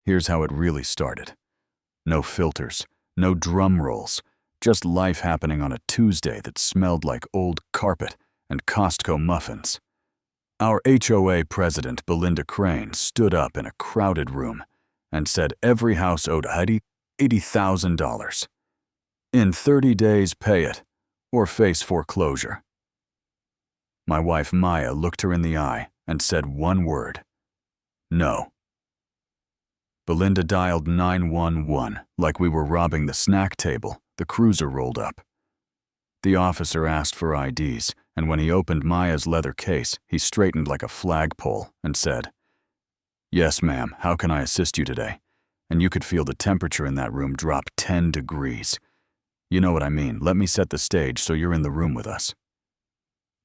Here's how it really started. No filters, no drum rolls, just life happening on a Tuesday that smelled like old carpet and Costco muffins. Our HOA president, Belinda Crane, stood up in a crowded room and said every house owed Heidi $80,000. In 30 days, pay it or face foreclosure. My wife Maya looked her in the eye and said one word: no. Belinda dialed 911 like we were robbing the snack table. The cruiser rolled up. The officer asked for IDs, and when he opened Maya's leather case, he straightened like a flagpole and said, "Yes, ma'am, how can I assist you today?" And you could feel the temperature in that room drop 10 degrees. You know what I mean. Let me set the stage so you're in the room with us.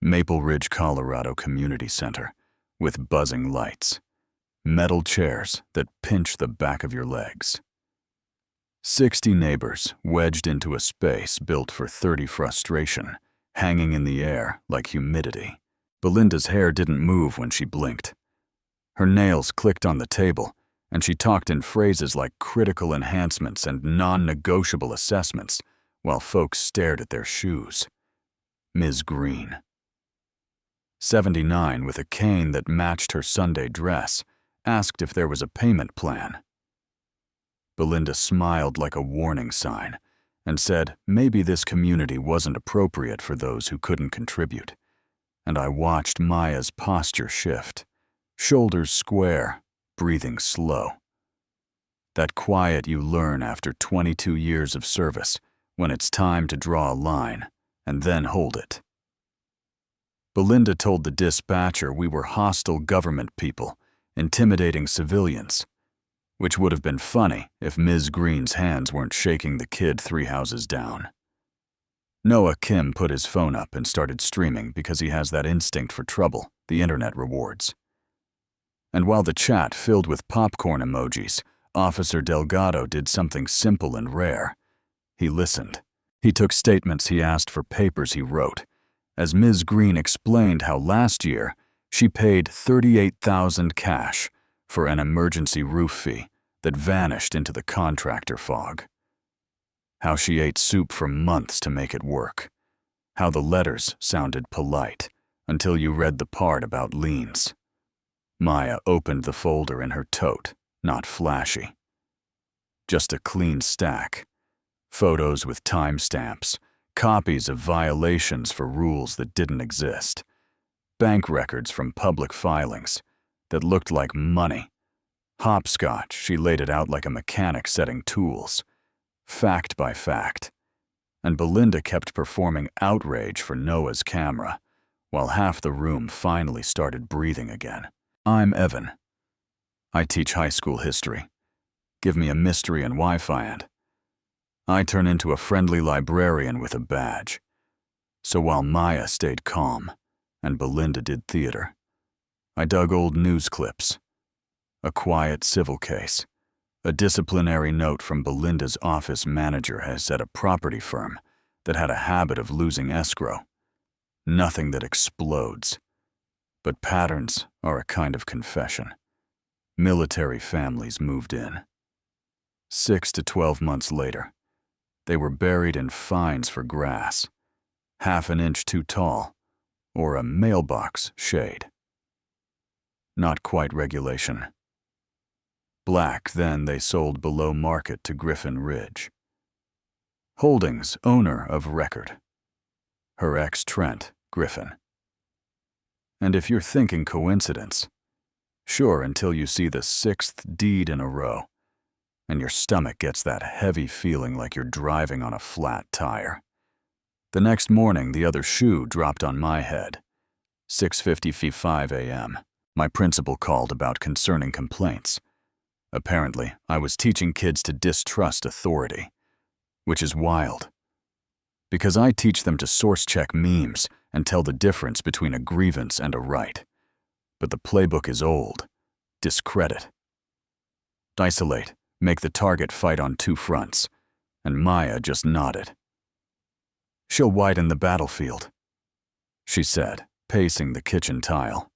Maple Ridge, Colorado Community Center, with buzzing lights. Metal chairs that pinch the back of your legs. 60 neighbors wedged into a space built for 30 frustration, hanging in the air like humidity. Belinda's hair didn't move when she blinked. Her nails clicked on the table, and she talked in phrases like critical enhancements and non-negotiable assessments while folks stared at their shoes. Ms. Green. 79, with a cane that matched her Sunday dress, asked if there was a payment plan. Belinda smiled like a warning sign and said maybe this community wasn't appropriate for those who couldn't contribute. And I watched Maya's posture shift, shoulders square, breathing slow. That quiet you learn after 22 years of service, when it's time to draw a line and then hold it. Belinda told the dispatcher we were hostile government people, intimidating civilians, which would have been funny if Ms. Green's hands weren't shaking the kid 3 houses down. Noah Kim put his phone up and started streaming because he has that instinct for trouble the internet rewards. And while the chat filled with popcorn emojis, Officer Delgado did something simple and rare. He listened. He took statements he asked for papers he wrote, as Ms. Green explained how last year she paid $38,000 cash for an emergency roof fee that vanished into the contractor fog. How she ate soup for months to make it work. How the letters sounded polite until you read the part about liens. Maya opened the folder in her tote, not flashy. Just a clean stack. Photos with timestamps, copies of violations for rules that didn't exist, bank records from public filings that looked like money. Hopscotch, she laid it out like a mechanic setting tools, fact by fact. And Belinda kept performing outrage for Noah's camera, while half the room finally started breathing again. I'm Evan. I teach high school history. Give me a mystery and Wi-Fi and I turn into a friendly librarian with a badge. So while Maya stayed calm and Belinda did theater, I dug old news clips, a quiet civil case, a disciplinary note from Belinda's office manager has at a property firm that had a habit of losing escrow. Nothing that explodes, but patterns are a kind of confession. Military families moved in. 6 to 12 months later, they were buried in fines for grass, half an inch too tall, or a mailbox shade. Not quite regulation. Black, then they sold below market to Griffin Ridge. Holdings, owner of record. Her ex Trent Griffin. And if you're thinking coincidence, sure, until you see the 6th deed in a row, and your stomach gets that heavy feeling like you're driving on a flat tire. The next morning, the other shoe dropped on my head. 6:55 a.m. My principal called about concerning complaints. Apparently, I was teaching kids to distrust authority, which is wild. Because I teach them to source-check memes and tell the difference between a grievance and a right. But the playbook is old. Discredit. Isolate. Make the target fight on 2 fronts, and Maya just nodded. She'll widen the battlefield, she said, pacing the kitchen tile.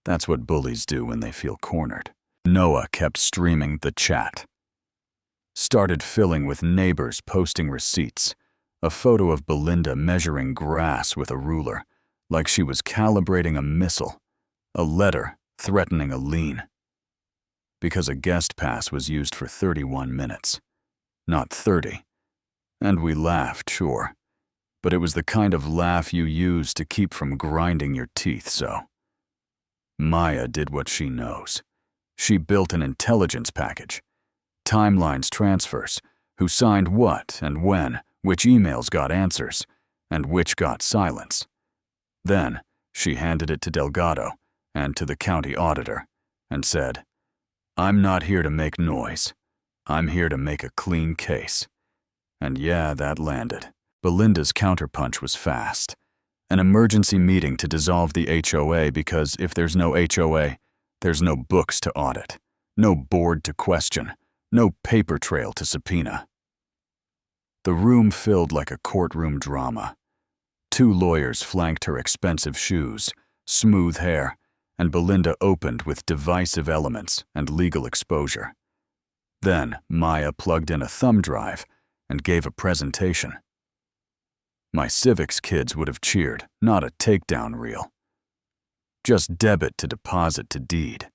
That's what bullies do when they feel cornered. Noah kept streaming the chat. Started filling with neighbors posting receipts, a photo of Belinda measuring grass with a ruler, like she was calibrating a missile, a letter threatening a lien. Because a guest pass was used for 31 minutes, not 30. And we laughed, sure, but it was the kind of laugh you use to keep from grinding your teeth so. Maya did what she knows. She built an intelligence package. Timelines, transfers, who signed what and when, which emails got answers, and which got silence. Then, she handed it to Delgado and to the county auditor and said, "I'm not here to make noise. I'm here to make a clean case." And yeah, that landed. Belinda's counterpunch was fast. An emergency meeting to dissolve the HOA because if there's no HOA, there's no books to audit, no board to question, no paper trail to subpoena. The room filled like a courtroom drama. 2 lawyers flanked her expensive shoes, smooth hair, and Belinda opened with divisive elements and legal exposure. Then Maya plugged in a thumb drive and gave a presentation. My civics kids would have cheered, not a takedown reel. Just debit to deposit to deed.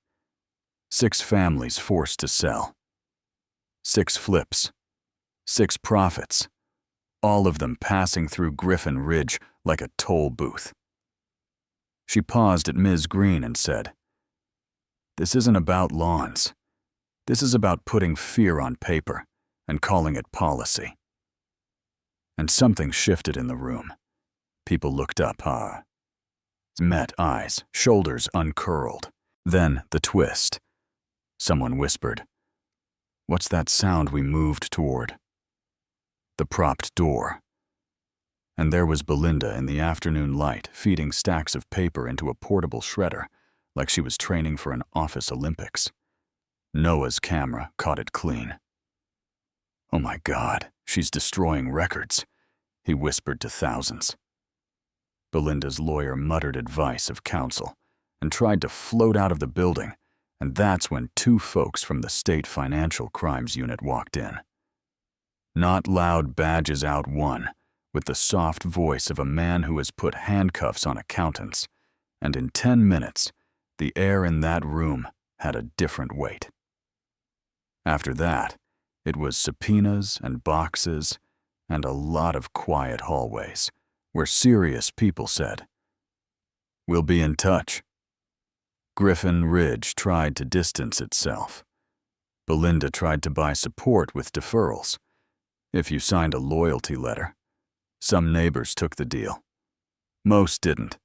6 families forced to sell. 6 flips. 6 profits. All of them passing through Griffin Ridge like a toll booth. She paused at Ms. Green and said, "This isn't about lawns. This is about putting fear on paper and calling it policy." And something shifted in the room. People looked up, met eyes, shoulders uncurled. Then the twist. Someone whispered, "What's that sound we moved toward?" The propped door. And there was Belinda in the afternoon light feeding stacks of paper into a portable shredder like she was training for an office Olympics. Noah's camera caught it clean. "Oh my God, she's destroying records," he whispered to thousands. Belinda's lawyer muttered advice of counsel and tried to float out of the building, and that's when 2 folks from the State Financial Crimes Unit walked in. Not loud badges out one, with the soft voice of a man who has put handcuffs on accountants, and in 10 minutes, the air in that room had a different weight. After that, it was subpoenas and boxes and a lot of quiet hallways where serious people said, "We'll be in touch." Griffin Ridge tried to distance itself. Belinda tried to buy support with deferrals. If you signed a loyalty letter, some neighbors took the deal. Most didn't,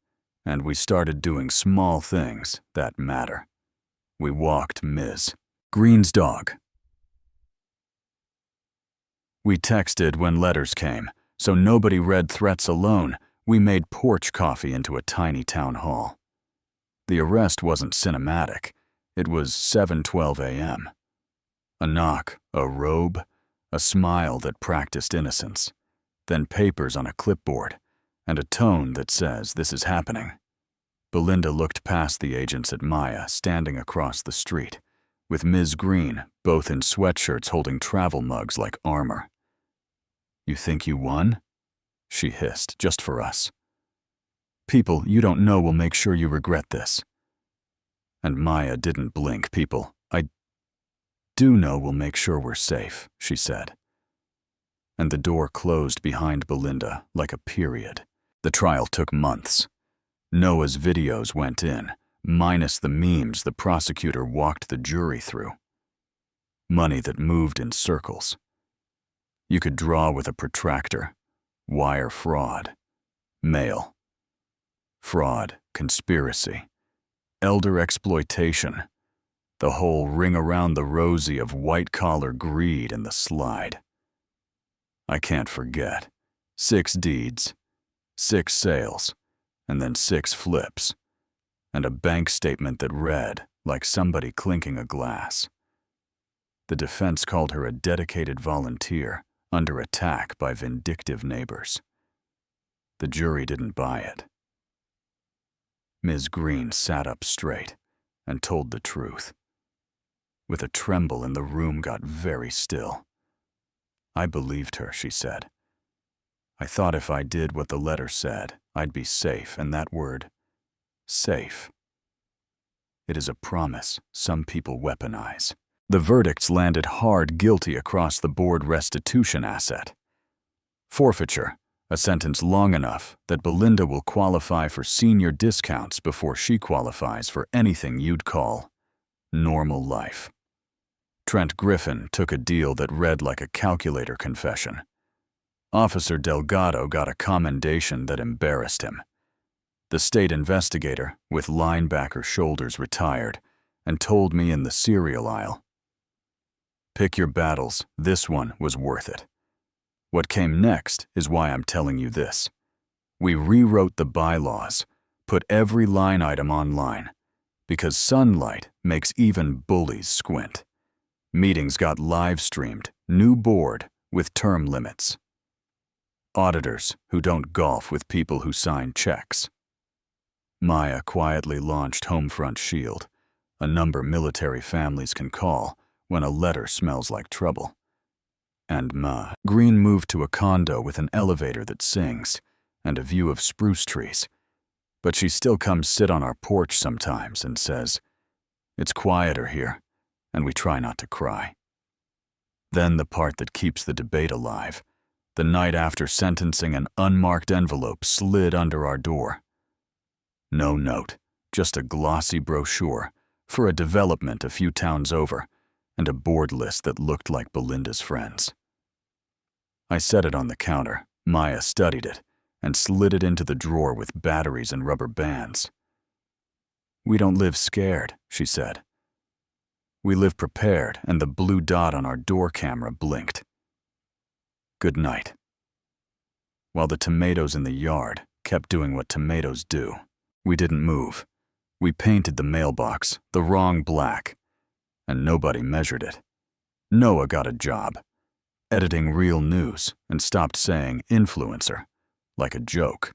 and we started doing small things that matter. We walked Ms. Green's dog. We texted when letters came, so nobody read threats alone. We made porch coffee into a tiny town hall. The arrest wasn't cinematic. It was 7:12 a.m. A knock, a robe, a smile that practiced innocence, then papers on a clipboard, and a tone that says this is happening. Belinda looked past the agents at Maya standing across the street, with Ms. Green both in sweatshirts holding travel mugs like armor. "You think you won?" she hissed, "just for us. People you don't know will make sure you regret this." And Maya didn't blink. "People I do know will make sure we're safe," she said. And the door closed behind Belinda like a period. The trial took months. Noah's videos went in, minus the memes the prosecutor walked the jury through. Money that moved in circles. You could draw with a protractor, wire fraud, mail, fraud, conspiracy, elder exploitation, the whole ring around the rosy of white-collar greed in the slide. I can't forget. 6 deeds, 6 sales, and then 6 flips, and a bank statement that read like somebody clinking a glass. The defense called her a dedicated volunteer under attack by vindictive neighbors. The jury didn't buy it. Ms. Green sat up straight and told the truth. With a tremble in the room got very still. I believed her, she said. I thought if I did what the letter said, I'd be safe, and that word, safe. It is a promise some people weaponize. The verdicts landed hard guilty across the board restitution asset. Forfeiture, a sentence long enough that Belinda will qualify for senior discounts before she qualifies for anything you'd call normal life. Trent Griffin took a deal that read like a calculator confession. Officer Delgado got a commendation that embarrassed him. The state investigator, with linebacker shoulders, retired and told me in the cereal aisle, "Pick your battles, this one was worth it." What came next is why I'm telling you this. We rewrote the bylaws, put every line item online, because sunlight makes even bullies squint. Meetings got live-streamed, new board with term limits. Auditors who don't golf with people who sign checks. Maya quietly launched Homefront Shield, a number military families can call when a letter smells like trouble. And Green moved to a condo with an elevator that sings and a view of spruce trees. But she still comes sit on our porch sometimes and says, "It's quieter here," and we try not to cry. Then the part that keeps the debate alive. The night after sentencing, an unmarked envelope slid under our door. No note, just a glossy brochure for a development a few towns over and a board list that looked like Belinda's friends. I set it on the counter. Maya studied it and slid it into the drawer with batteries and rubber bands. "We don't live scared," she said. "We live prepared," and the blue dot on our door camera blinked. Good night. While the tomatoes in the yard kept doing what tomatoes do, we didn't move. We painted the mailbox the wrong black, and nobody measured it. Noah got a job, editing real news, and stopped saying influencer, like a joke.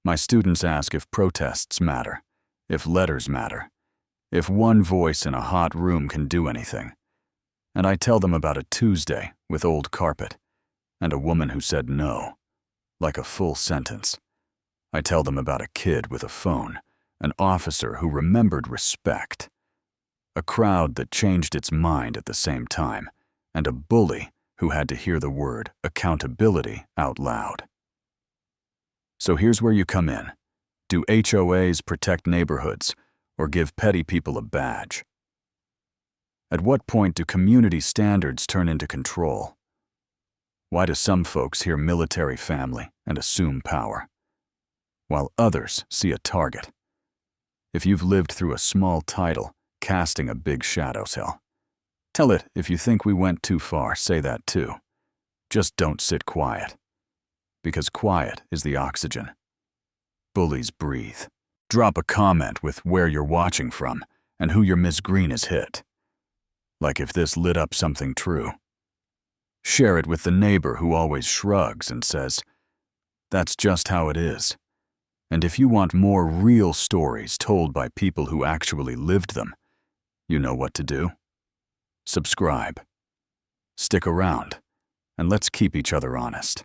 My students ask if protests matter, if letters matter, if one voice in a hot room can do anything. And I tell them about a Tuesday with old carpet, and a woman who said no, like a full sentence. I tell them about a kid with a phone, an officer who remembered respect, a crowd that changed its mind at the same time, and a bully who had to hear the word accountability out loud. So here's where you come in. Do HOAs protect neighborhoods or give petty people a badge? At what point do community standards turn into control? Why do some folks hear military family and assume power, while others see a target? If you've lived through a small title casting a big shadow, tell it. If you think we went too far, say that too. Just don't sit quiet, because quiet is the oxygen. Bullies breathe. Drop a comment with where you're watching from and who your Miss Green has hit. Like if this lit up something true. Share it with the neighbor who always shrugs and says, "That's just how it is." And if you want more real stories told by people who actually lived them, you know what to do. Subscribe. Stick around, and let's keep each other honest.